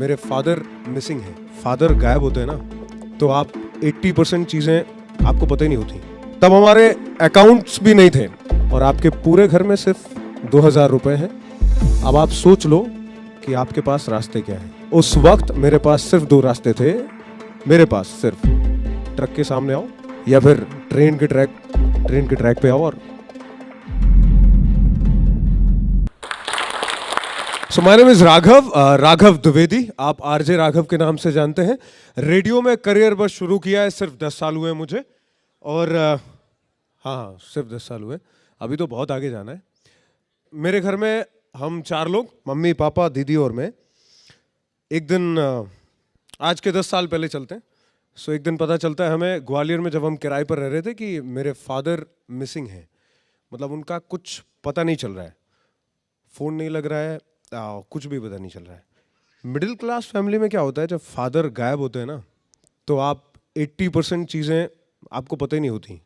मेरे father missing हैं। Father गायब होते हैं ना, तो आप 80% चीज़ें आपको पता ही नहीं होती। तब हमारे अकाउंट्स भी नहीं थे और आपके पूरे घर में सिर्फ 2000 रुपए हैं। अब आप सोच लो कि आपके पास रास्ते क्या हैं। उस वक्त मेरे पास सिर्फ 2 रास्ते थे। मेरे पास सिर्फ ट्रक के सामने आओ या फिर ट्रेन के ट्रैक पे आओ। और so my name is Raghav Dwivedi. आप आरजे राघव के नाम से जानते हैं। रेडियो में करियर बस शुरू किया है, सिर्फ 10 साल हुए मुझे। और हाँ, सिर्फ 10 साल हुए, अभी तो बहुत आगे जाना है। मेरे घर में हम 4 लोग, मम्मी पापा दीदी और मैं। एक दिन आज के 10 साल पहले चलते हैं। सो एक दिन पता चलता है हमें ग्वालियर में, जब हम किराए पर रह रहे थे, कि मेरे फादर मिसिंग हैं। मतलब उनका कुछ पता नहीं चल रहा है, फ़ोन नहीं लग रहा है, कुछ भी पता नहीं चल रहा है। मिडिल क्लास फैमिली में क्या होता है, जब फादर गायब होते हैं ना, तो आप 80% चीज़ें आपको पता ही नहीं होती।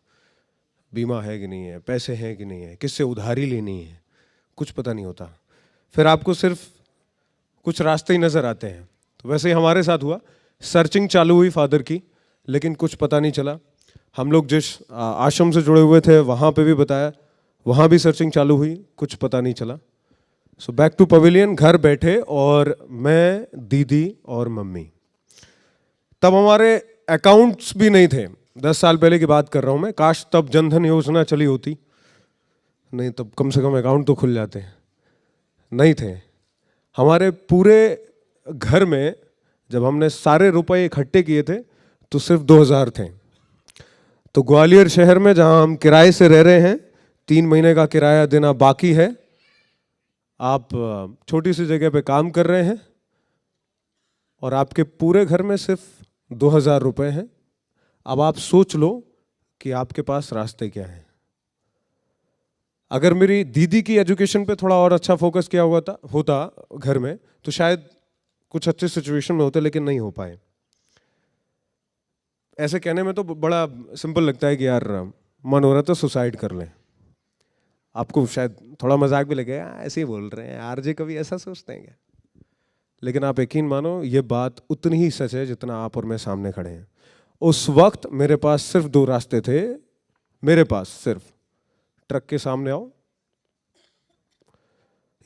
बीमा है कि नहीं है, पैसे हैं कि नहीं है, किससे उधारी लेनी है, कुछ पता नहीं होता। फिर आपको सिर्फ कुछ रास्ते ही नज़र आते हैं। तो वैसे ही हमारे साथ हुआ। सर्चिंग चालू हुई फादर की, लेकिन कुछ पता नहीं चला। हम लोग जिस आश्रम से जुड़े हुए थे वहाँ पे भी बताया, वहाँ भी सर्चिंग चालू हुई, कुछ पता नहीं चला। सो बैक टू पवेलियन, घर बैठे, और मैं, दीदी और मम्मी। तब हमारे अकाउंट्स भी नहीं थे। 10 साल पहले की बात कर रहा हूँ मैं। काश तब जनधन योजना चली होती, नहीं तब कम से कम अकाउंट तो खुल जाते। नहीं थे। हमारे पूरे घर में जब हमने सारे रुपए इकट्ठे किए थे तो सिर्फ 2000 थे। तो ग्वालियर शहर में, जहाँ हम किराए से रह रहे हैं, 3 महीने का किराया देना बाकी है। आप छोटी सी जगह पे काम कर रहे हैं और आपके पूरे घर में सिर्फ 2000 रुपए हैं। अब आप सोच लो कि आपके पास रास्ते क्या हैं। अगर मेरी दीदी की एजुकेशन पे थोड़ा और अच्छा फोकस किया हुआ होता घर में, तो शायद कुछ अच्छे सिचुएशन में होते, लेकिन नहीं हो पाए। ऐसे कहने में तो बड़ा सिंपल लगता है कि यार मन हो रहा तो सुसाइड कर लें। आपको शायद थोड़ा मजाक भी लगेगा, ऐसे ही बोल रहे हैं, आरजे कभी ऐसा सोचते हैं क्या? लेकिन आप यकीन मानो, ये बात उतनी ही सच है जितना आप और मैं सामने खड़े हैं। उस वक्त मेरे पास सिर्फ 2 रास्ते थे। मेरे पास सिर्फ ट्रक के सामने आओ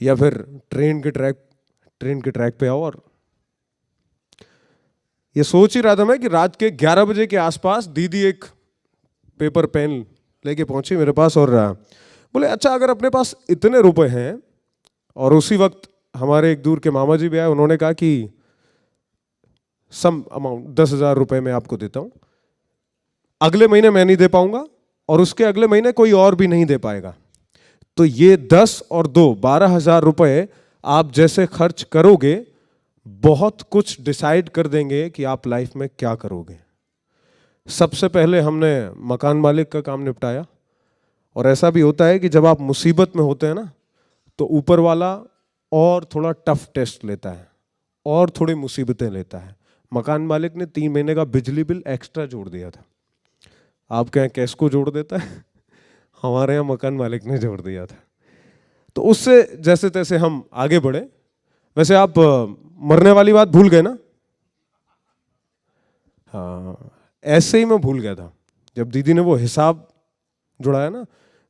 या फिर ट्रेन के ट्रैक पे आओ। और ये सोच ही रहा था मैं कि रात के 11 बजे के आसपास दीदी एक पेपर पेन लेके पहुंची मेरे पास और बोले, अच्छा अगर अपने पास इतने रुपए हैं, और उसी वक्त हमारे एक दूर के मामा जी भी आए, उन्होंने कहा कि सम अमाउंट 10,000 रुपए मैं आपको देता हूं, अगले महीने मैं नहीं दे पाऊंगा और उसके अगले महीने कोई और भी नहीं दे पाएगा। तो ये 10 और 2 12,000 रुपए आप जैसे खर्च करोगे, बहुत कुछ डिसाइड कर देंगे कि आप लाइफ में क्या करोगे। सबसे पहले हमने मकान मालिक का काम निपटाया। और ऐसा भी होता है कि जब आप मुसीबत में होते हैं ना, तो ऊपर वाला और थोड़ा टफ टेस्ट लेता है और थोड़ी मुसीबतें लेता है। मकान मालिक ने 3 महीने का बिजली बिल एक्स्ट्रा जोड़ दिया था। आप कहें कैसको जोड़ देता है? हमारे यहाँ मकान मालिक ने जोड़ दिया था। तो उससे जैसे तैसे हम आगे बढ़े। वैसे आप मरने वाली बात भूल गए ना? हाँ, ऐसे ही मैं भूल गया था जब दीदी ने वो हिसाब जुड़ाया ना,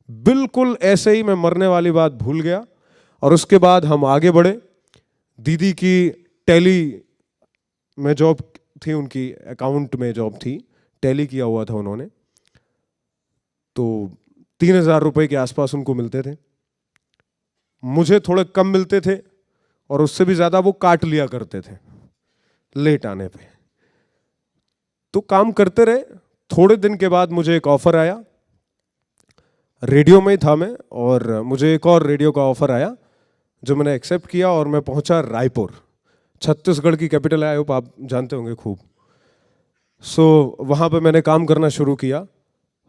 बिल्कुल ऐसे ही मैं मरने वाली बात भूल गया। और उसके बाद हम आगे बढ़े। दीदी की टैली में जॉब थी, उनकी अकाउंट में जॉब थी, टैली किया हुआ था उन्होंने। तो 3000 रुपए के आसपास उनको मिलते थे। मुझे थोड़े कम मिलते थे और उससे भी ज्यादा वो काट लिया करते थे लेट आने पे। तो काम करते रहे। थोड़े दिन के बाद मुझे एक ऑफर आया, रेडियो में ही था मैं, और मुझे एक और रेडियो का ऑफर आया जो मैंने एक्सेप्ट किया और मैं पहुंचा रायपुर, छत्तीसगढ़ की कैपिटल है, आई होप आप जानते होंगे खूब। सो वहाँ पे मैंने काम करना शुरू किया।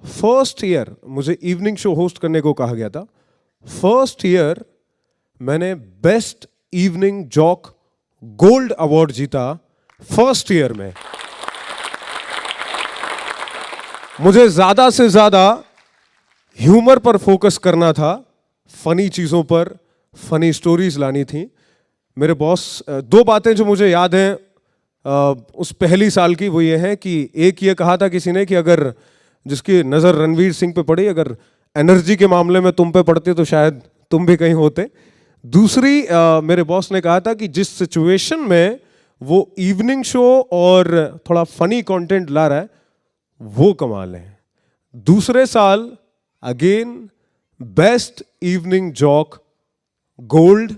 फर्स्ट ईयर मुझे इवनिंग शो होस्ट करने को कहा गया था। फर्स्ट ईयर मैंने best evening jock gold award जीता फर्स्ट ईयर में। मुझे ज्यादा से ज्यादा ह्यूमर पर फोकस करना था, फनी चीजों पर, फनी स्टोरीज लानी थी। मेरे बॉस, दो बातें जो मुझे याद हैं उस पहली साल की, वो ये है कि एक ये कहा था किसी ने कि अगर जिसकी नज़र रणवीर सिंह पे पड़ी, अगर एनर्जी के मामले में तुम पे पड़ती तो शायद तुम भी कहीं होते। दूसरी मेरे बॉस ने कहा था कि जिस सिचुएशन में वो इवनिंग शो और थोड़ा फनी कंटेंट ला रहा है वो कमाल है। दूसरे साल again best evening jock gold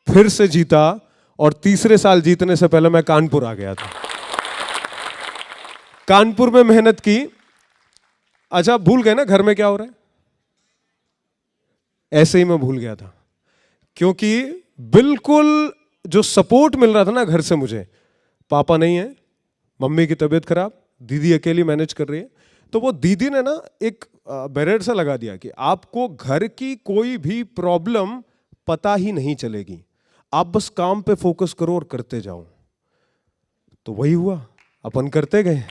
फिर से जीता, और तीसरे साल जीतने से पहले मैं कानपुर आ गया था। कानपुर में मेहनत की। अच्छा, भूल गए ना घर में क्या हो रहा है? ऐसे ही मैं भूल गया था, क्योंकि बिल्कुल जो सपोर्ट मिल रहा था ना घर से मुझे, पापा नहीं है, मम्मी की तबीयत खराब, दीदी अकेली मैनेज कर रही है, तो वो दीदी ने ना एक बैरियर सा लगा दिया कि आपको घर की कोई भी प्रॉब्लम पता ही नहीं चलेगी, आप बस काम पे फोकस करो और करते जाओ। तो वही हुआ, अपन करते गए।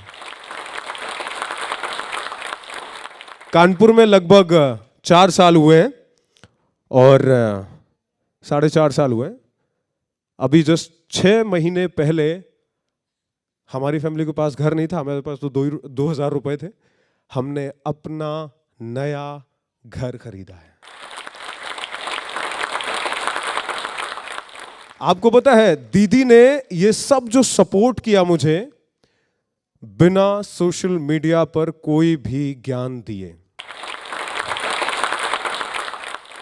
कानपुर में लगभग 4 साल हुए हैं और 4.5 साल हुए। अभी जस्ट 6 महीने पहले हमारी फैमिली के पास घर नहीं था, हमारे पास तो 2,000 रुपए थे। हमने अपना नया घर खरीदा है। आपको पता है, दीदी ने ये सब जो सपोर्ट किया मुझे, बिना सोशल मीडिया पर कोई भी ज्ञान दिए।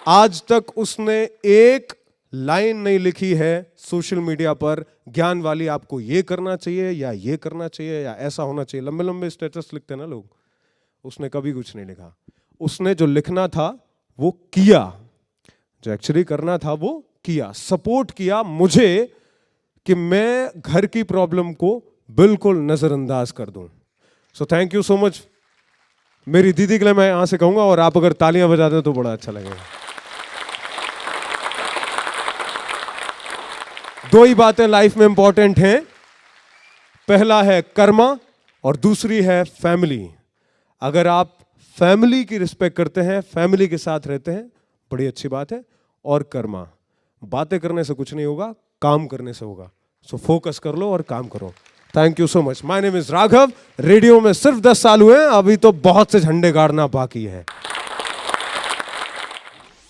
आज तक उसने एक लाइन नहीं लिखी है सोशल मीडिया पर ज्ञान वाली, आपको ये करना चाहिए या ये करना चाहिए या ऐसा होना चाहिए। लंबे लंबे स्टेटस लिखते हैं ना लोग, उसने कभी कुछ नहीं लिखा। उसने जो लिखना था वो किया, जो एक्चुअली करना था वो किया, सपोर्ट किया मुझे कि मैं घर की प्रॉब्लम को बिल्कुल नजरअंदाज कर दूं। So thank you so much मेरी दीदी के लिए, मैं यहां से कहूंगा, और आप अगर तालियां बजा दें तो बड़ा अच्छा लगेगा। दो ही बातें लाइफ में इंपॉर्टेंट हैं, पहला है कर्मा और दूसरी है फैमिली। अगर आप फैमिली की रिस्पेक्ट करते हैं, फैमिली के साथ रहते हैं, बड़ी अच्छी बात है। और कर्मा, बातें करने से कुछ नहीं होगा, काम करने से होगा। सो फोकस कर लो और काम करो। Thank you so much. My name is Raghav. Radio में सिर्फ 10 साल हुए, अभी तो बहुत से झंडे गाड़ना बाकी है।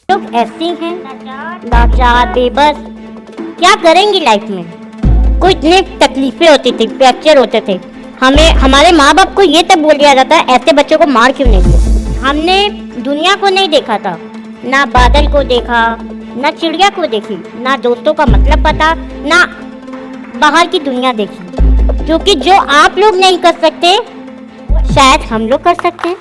लोग ऐसे हैं लाचार, बेबस, क्या करेंगी लाइफ में। कोई इतनी तकलीफें होती थी, फ्रैक्चर होते थे, हमें हमारे माँ बाप को ये तक बोल दिया जाता है ऐसे बच्चों को मार क्यों नहीं दिया। हमने दुनिया को नहीं देखा था, ना बादल को देखा, ना चिड़िया को देखी, ना दोस्तों का मतलब पता, ना बाहर की दुनिया देखी। क्योंकि जो आप लोग नहीं कर सकते शायद हम लोग कर सकते हैं।